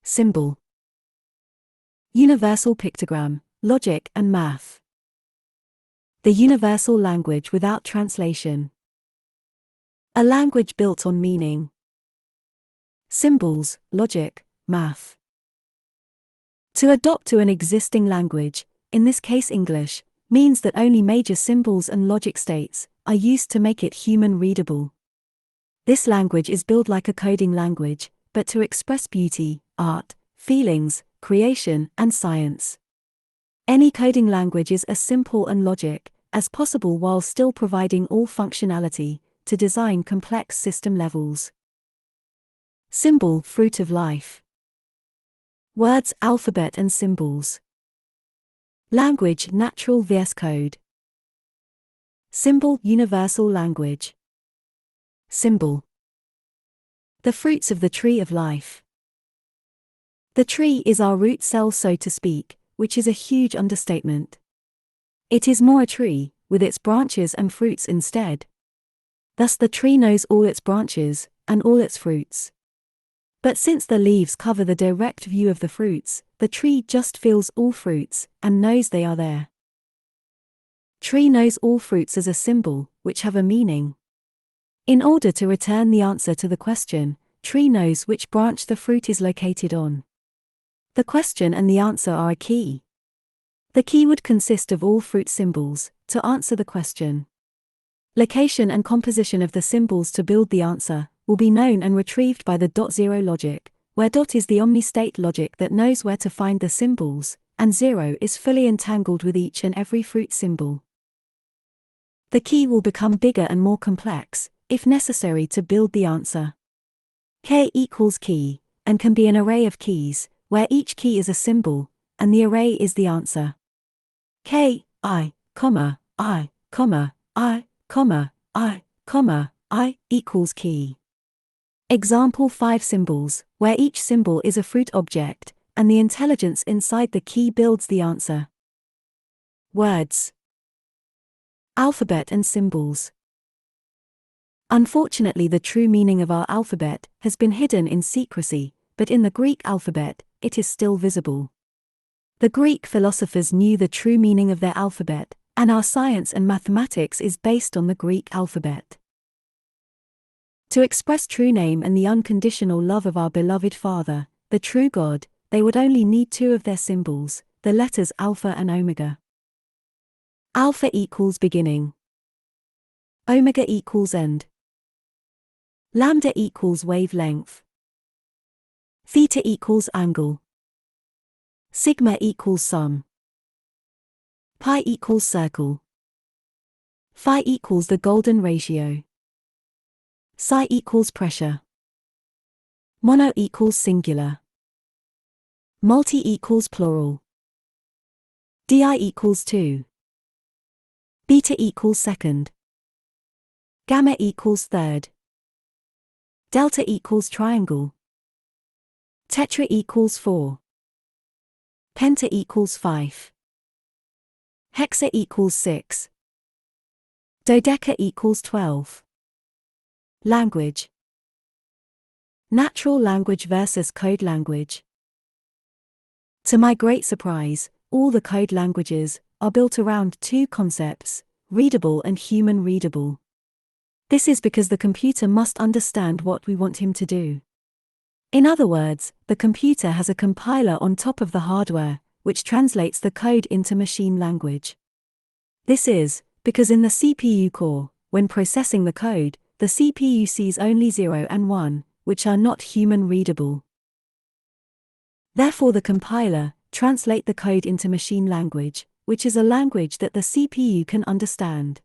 Symbol. Universal pictogram, logic and math. The universal language without translation. A language built on meaning. Symbols, logic, math. To adopt to an existing language, in this case English, means that only major symbols and logic states are used to make it human readable. This language is built like a coding language, but to express beauty, art, feelings, creation, and science. Any coding language is as simple and logic as possible while still providing all functionality to design complex system levels. Symbol, fruit of life. Words, alphabet and symbols. Language, natural VS Code. Symbol, universal language. Symbol. The fruits of the tree of life. The tree is our root cell, so to speak, which is a huge understatement. It is more a tree, with its branches and fruits instead. Thus the tree knows all its branches, and all its fruits. But since the leaves cover the direct view of the fruits, the tree just feels all fruits, and knows they are there. Tree knows all fruits as a symbol, which have a meaning. In order to return the answer to the question, tree knows which branch the fruit is located on. The question and the answer are a key. The key would consist of all fruit symbols, to answer the question. Location and composition of the symbols to build the answer will be known and retrieved by the .0 logic, where dot is the omni-state logic that knows where to find the symbols, and 0 is fully entangled with each and every fruit symbol. The key will become bigger and more complex, if necessary, to build the answer. K equals key, and can be an array of keys, where each key is a symbol, and the array is the answer. K, I, comma, I, comma, I, comma, I, comma, I, equals key. Example 5 symbols, where each symbol is a fruit object, and the intelligence inside the key builds the answer. Words. Alphabet and symbols. Unfortunately, the true meaning of our alphabet has been hidden in secrecy, but in the Greek alphabet, it is still visible. The Greek philosophers knew the true meaning of their alphabet, and our science and mathematics is based on the Greek alphabet. To express true name and the unconditional love of our beloved Father, the true God, they would only need 2 of their symbols, the letters Alpha and Omega. Alpha equals beginning. Omega equals end. Lambda equals wavelength. Theta equals angle. Sigma equals sum. Pi equals circle. Phi equals the golden ratio. Psi equals pressure. Mono equals singular. Multi equals plural. Di equals 2. Beta equals second. Gamma equals third. Delta equals triangle. Tetra equals 4. Penta equals 5. Hexa equals 6. Dodeca equals 12. Language. Natural language versus code language. To my great surprise, all the code languages are built around 2 concepts, readable and human readable. This is because the computer must understand what we want him to do. In other words, the computer has a compiler on top of the hardware, which translates the code into machine language. This is because in the CPU core, when processing the code, the CPU sees only 0 and 1, which are not human readable. Therefore, the compiler translates the code into machine language, which is a language that the CPU can understand.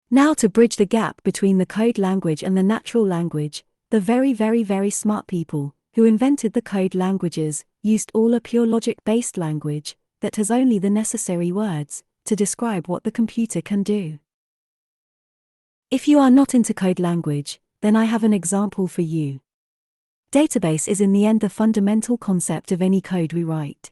Now, to bridge the gap between the code language and the natural language, the very smart people who invented the code languages used all a pure logic-based language that has only the necessary words to describe what the computer can do. If you are not into code language, then I have an example for you. Database is in the end the fundamental concept of any code we write.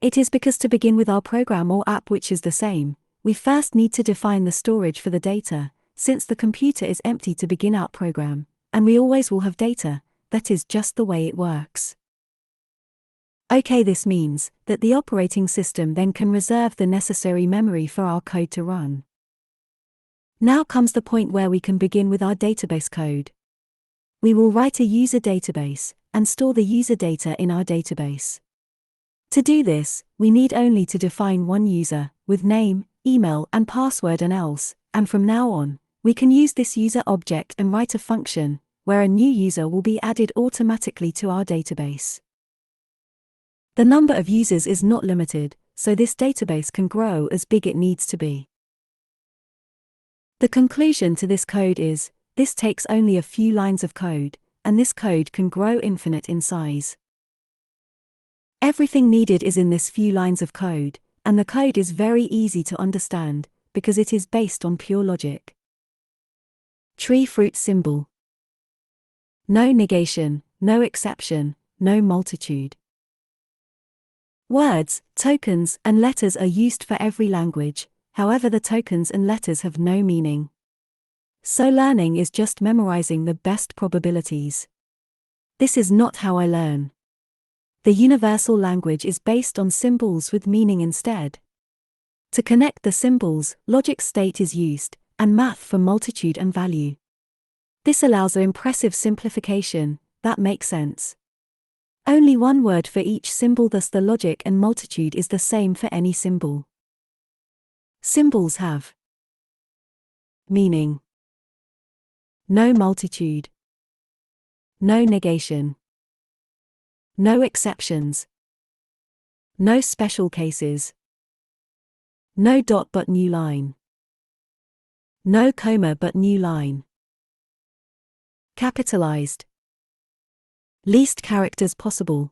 It is because to begin with our program or app, which is the same, we first need to define the storage for the data, since the computer is empty to begin our program, and we always will have data, that is just the way it works. Okay, this means that the operating system then can reserve the necessary memory for our code to run. Now comes the point where we can begin with our database code. We will write a user database and store the user data in our database. To do this, we need only to define one user, with name, email and password and else, and from now on, we can use this user object and write a function, where a new user will be added automatically to our database. The number of users is not limited, so this database can grow as big it needs to be. The conclusion to this code is, this takes only a few lines of code, and this code can grow infinite in size. Everything needed is in this few lines of code, and the code is very easy to understand, because it is based on pure logic. Tree fruit symbol. No negation, no exception, no multitude. Words, tokens, and letters are used for every language, however the tokens and letters have no meaning. So learning is just memorizing the best probabilities. This is not how I learn. The universal language is based on symbols with meaning instead. To connect the symbols, logic state is used, and math for multitude and value. This allows an impressive simplification that makes sense. Only one word for each symbol, thus the logic and multitude is the same for any symbol. Symbols have meaning. No multitude. No negation. No exceptions. No special cases. No dot but new line. No comma but new line. Capitalized. Least characters possible.